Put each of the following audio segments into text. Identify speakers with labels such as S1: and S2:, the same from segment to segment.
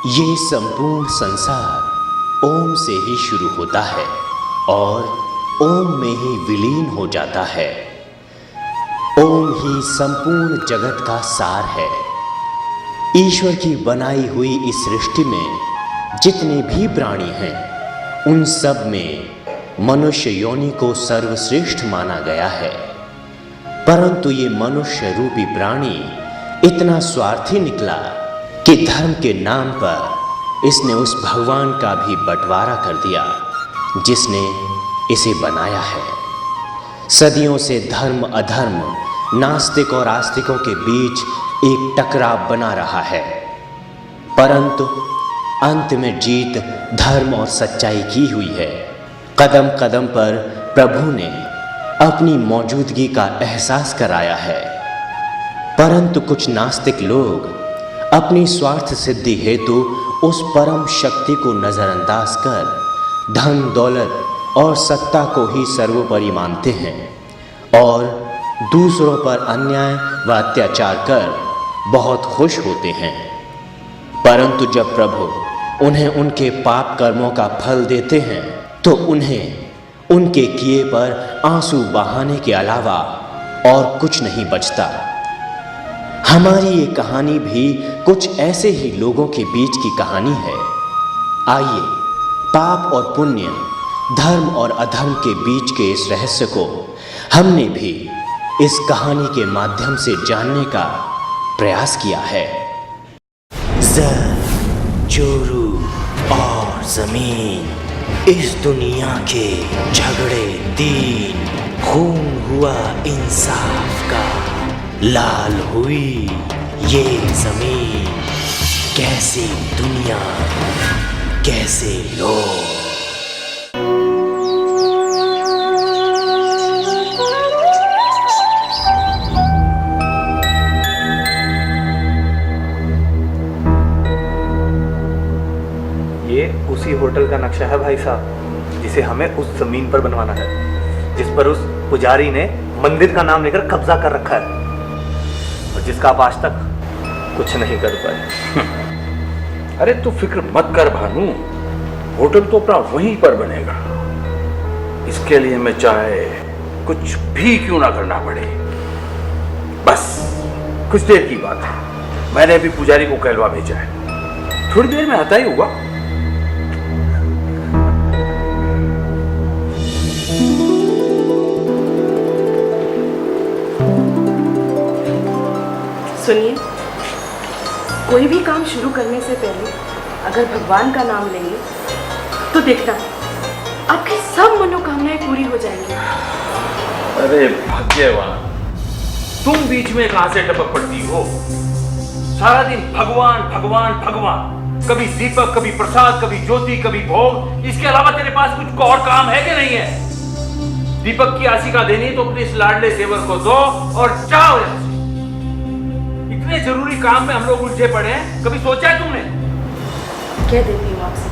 S1: ये संपूर्ण संसार ओम से ही शुरू होता है और ओम में ही विलीन हो जाता है। ओम ही संपूर्ण जगत का सार है। ईश्वर की बनाई हुई इस सृष्टि में जितने भी प्राणी हैं, उन सब में मनुष्य योनि को सर्वश्रेष्ठ माना गया है। परंतु ये मनुष्य रूपी प्राणी इतना स्वार्थी निकला कि धर्म के नाम पर इसने उस भगवान का भी बंटवारा कर दिया जिसने इसे बनाया है। सदियों से धर्म अधर्म, नास्तिक और आस्तिकों के बीच एक टकराव बना रहा है, परंतु अंत में जीत धर्म और सच्चाई की हुई है। कदम कदम पर प्रभु ने अपनी मौजूदगी का एहसास कराया है, परंतु कुछ नास्तिक लोग अपनी स्वार्थ सिद्धि हेतु उस परम शक्ति को नजरअंदाज कर धन दौलत और सत्ता को ही सर्वोपरि मानते हैं और दूसरों पर अन्याय व अत्याचार कर बहुत खुश होते हैं। परंतु जब प्रभु उन्हें उनके पाप कर्मों का फल देते हैं तो उन्हें उनके किए पर आंसू बहाने के अलावा और कुछ नहीं बचता। हमारी ये कहानी भी कुछ ऐसे ही लोगों के बीच की कहानी है। आइए पाप और पुण्य, धर्म और अधर्म के बीच के इस रहस्य को हमने भी इस कहानी के माध्यम से जानने का प्रयास किया है। ज़र, जोरू और ज़मीन, इस दुनिया के झगड़े दीन, खून हुआ इंसाफ का, लाल हुई ये ज़मीन, कैसी दुनिया कैसे लोग।
S2: ये उसी होटल का नक्शा है भाई साहब, जिसे हमें उस जमीन पर बनवाना है जिस पर उस पुजारी ने मंदिर का नाम लेकर कब्जा कर रखा है और जिसका आप आज तक कुछ नहीं कर पाए।
S3: अरे तू फिक्र मत कर भानु, होटल तो अपना वहीं पर बनेगा। इसके लिए मैं चाहे कुछ भी क्यों ना करना पड़े। बस कुछ देर की बात है, मैंने अभी पुजारी को कहलवा भेजा है, थोड़ी देर में आता ही होगा।
S4: सुनिए, कोई भी काम शुरू करने से पहले अगर भगवान का नाम लेंगे तो देखना आपकी सब मनोकामनाएं पूरी हो जाएंगी।
S3: अरे भाग्यवान, तुम बीच में कहां से टपक पड़ती हो? सारा दिन भगवान भगवान भगवान, कभी दीपक, कभी प्रसाद, कभी ज्योति, कभी भोग। इसके अलावा तेरे पास कुछ और काम है कि नहीं है? दीपक की आशिका देनी तो अपने इस लाडले देवर को दो और जाओ यहां से। इतने जरूरी काम में हम लोग उलझे पड़े हैं, कभी सोचा है तुमने?
S4: कह देती हूँ आपसे,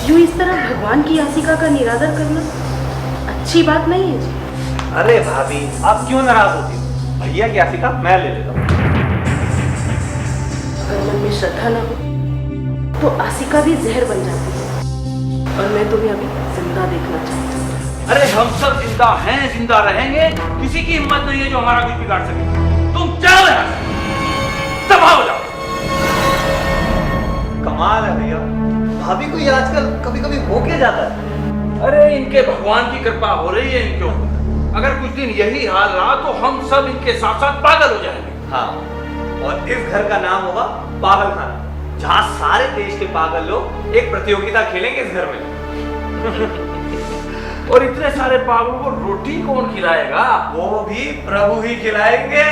S4: यूं इस तरह भगवान की आशिका का निरादर करना अच्छी बात नहीं है जी।
S2: अरे भाभी, आप क्यों नाराज होती हो? भैया की आशिका मैं ले लेता हूँ।
S4: अगर मन में श्रद्धा ना हो तो आशिका भी जहर बन जाती है और मैं तुम्हें अभी जिंदा देखना चाहती हूँ।
S3: अरे हम सब जिंदा हैं, जिंदा रहेंगे। किसी की हिम्मत नहीं है जो हमारा कुछ बिगाड़ सके। तुम जाओ यहां से, तबाह हो जाओ।
S2: कमाल है भैया, भाभी को ये आजकल कभी कभी हो क्या जाता है।
S3: अरे इनके भगवान की कृपा हो रही है इनके ऊपर। अगर कुछ दिन यही हाल रहा तो हम सब इनके साथ साथ पागल हो जाएंगे।
S2: हाँ, और इस घर का नाम होगा पागल खाना, जहाँ सारे देश के पागल लोग एक प्रतियोगिता खेलेंगे इस घर में।
S3: और इतने सारे पागलों को रोटी कौन खिलाएगा?
S2: वो भी प्रभु ही खिलाएंगे।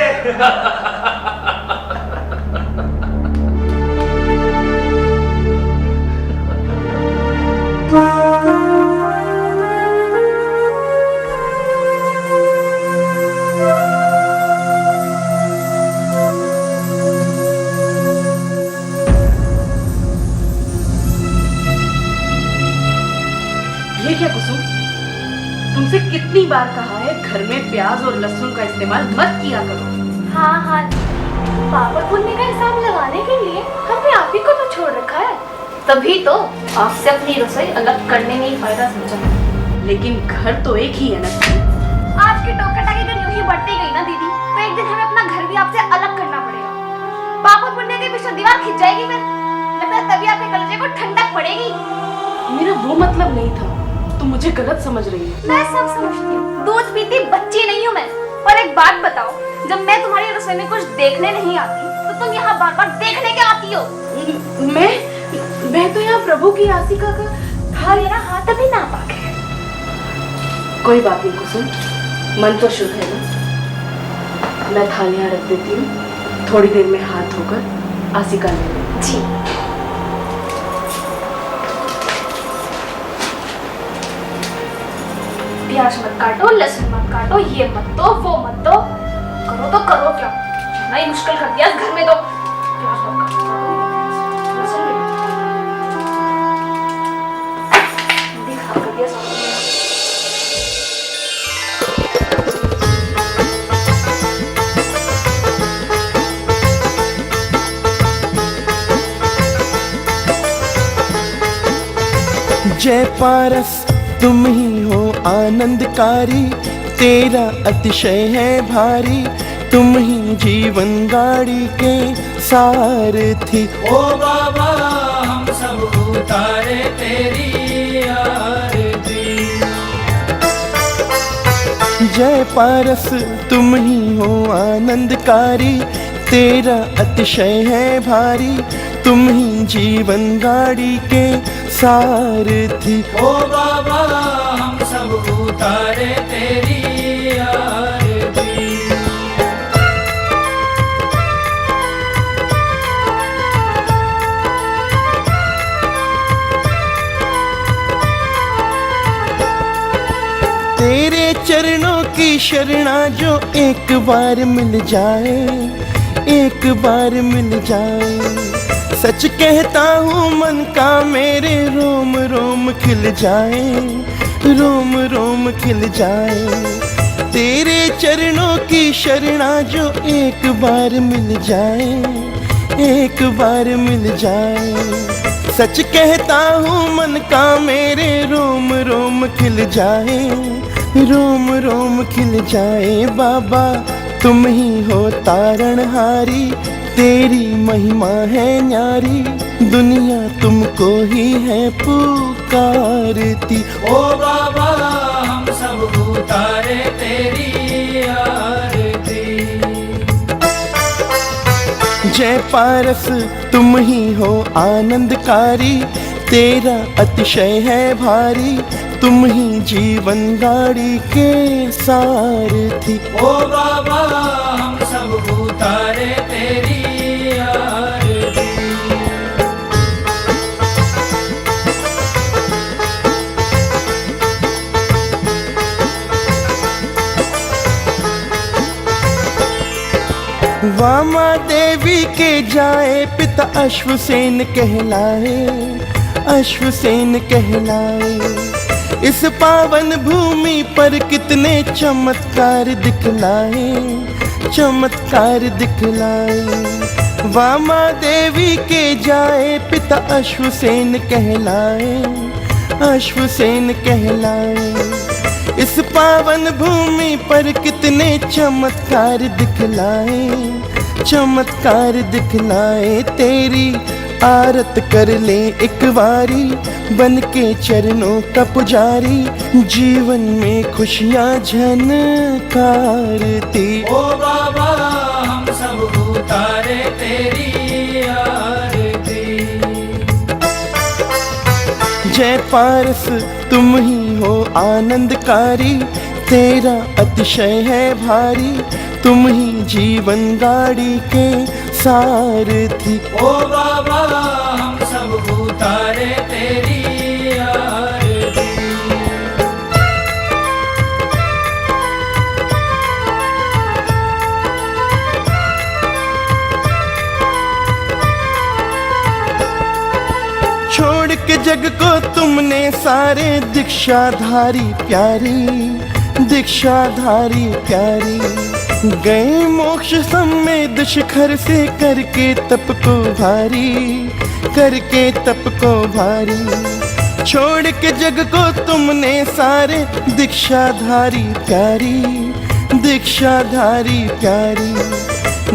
S4: ये क्या कुसुम, तुमसे कितनी बार कहा है घर में प्याज और लहसुन का इस्तेमाल मत किया करो।
S5: हाँ, पाप और पुण्य का हिसाब लगाने के लिए हमने आप ही को तो छोड़ रखा है। तभी तो आपसे अपनी रसोई अलग करने में ही फायदा समझा।
S4: लेकिन घर तो एक ही है ना।
S5: आपकी टोकटाकी अगर यूं ही बढ़ती गई ना दीदी, तो एक दिन हमें अपना घर भी आपसे अलग करना पड़ेगा। पाप और पुण्य के बीच में दीवार खिंच जाएगी, फिर लगता है तभी आपके कलेजे को ठंडक पड़ेगी।
S4: मेरा वो मतलब नहीं था, तुम मुझे गलत समझ रही हो।
S5: मैं सब समझती हूँ, दूध पीती बच्ची नहीं हूँ मैं। और एक बात बताओ, जब मैं तुम्हारी रसोई में कुछ देखने नहीं आती तो तुम यहाँ बार बार देखने क्या आती हो?
S4: मैं तो यहाँ प्रभु की आशिका का
S5: था, मेरा हाथ अभी नापाक है।
S4: कोई बात नहीं कुसुम, मन तो शुद्ध है ना। मैं थालियां रख देती हूँ, थोड़ी देर में हाथ धोकर आशिका ले लें।
S5: जी। प्याज मत काटो, लहसुन मत काटो, ये मत दो, वो मत दो। करो तो करो क्या, नहीं मुश्किल कर दिया घर में। तो प्याज मत काटो, लहसुन दिखा कर दिया सब।
S6: जय पारस तुम ही हो आनंदकारी, तेरा अतिशय है भारी, तुम ही जीवन गाड़ी के सारथी।
S7: ओ बाबा हम सब उतारे तेरी आरती।
S6: जय पारस तुम ही हो आनंदकारी, तेरा अतिशय है भारी, तुम ही जीवन गाड़ी के सारथी।
S7: ओ बाबा हम सब उतारे तेरी आरती।
S6: तेरे चरणों की शरणा जो एक बार मिल जाए, एक बार मिल जाए। सच कहता हूँ मन का मेरे रोम रोम खिल जाए, रोम रोम खिल जाए। तेरे चरणों की शरणा जो एक बार मिल जाए, एक बार मिल जाए। सच कहता हूँ मन का मेरे रोम रोम खिल जाए, रोम रोम खिल जाए। बाबा तुम ही हो तारणहारी, तेरी महिमा है न्यारी, दुनिया तुमको ही है पुकारती।
S7: ओ बाबा हम सब उतारे तेरी आरती।
S6: जय पारस तुम ही हो आनंदकारी, तेरा अतिशय है भारी, तुम ही जीवन गाड़ी के सारथी।
S7: ओ बाबा हम सब उतारे तेरी आरती।
S6: वामा देवी के जाए पिता अश्वसेन कहलाए, अश्वसेन कहलाए। इस पावन भूमि पर कितने चमत्कार दिखलाए, चमत्कार दिखलाए। वामा देवी के जाए पिता अश्वसेन कहलाए, अश्वसेन कहलाए। इस पावन भूमि पर कितने चमत्कार दिखलाए, चमत्कार दिखलाए। तेरी आरत कर ले एक बारी, बन के चरणों का पुजारी, जीवन में खुशियाँ झनकारती।
S7: ओ बाबा हम सब उतारे तेरी आरती।
S6: जय पारस तुम ही हो आनंदकारी, तेरा अतिशय है भारी, तुम ही जीवन गाड़ी के सारथी।
S7: ओ बाबा हम सब उतारे तेरी आरती।
S6: छोड़ के जग को तुमने सारे दीक्षाधारी प्यारी, दीक्षाधारी प्यारी। गए मोक्ष समेत शिखर से करके तप को भारी, करके तप को भारी। छोड़ के जग को तुमने सारे दीक्षाधारी प्यारी, दीक्षाधारी प्यारी।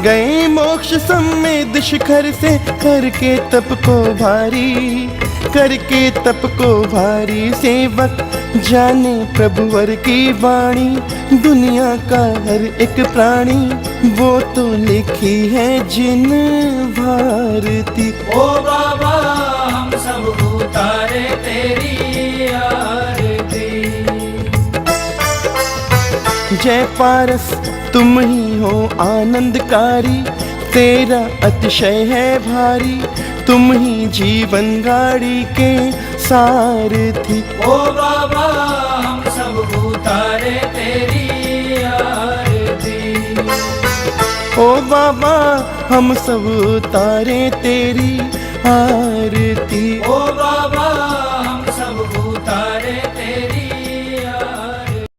S6: गए मोक्ष समेत शिखर से करके तप को भारी, करके तप को भारी। सेवक जाने प्रभुवर की वाणी, दुनिया का हर एक प्राणी वो तो लिखी है जिन भारती।
S7: ओ बाबा हम सब उतारे तेरी आरती।
S6: जय पारस तुम ही हो आनंदकारी, तेरा अतिशय है भारी। तुम ही जीवन गाड़ी के सारथी।
S7: ओ बाबा हम सब उतारे तेरी आरती।
S6: ओ बाबा हम सब उतारे तेरी आरती।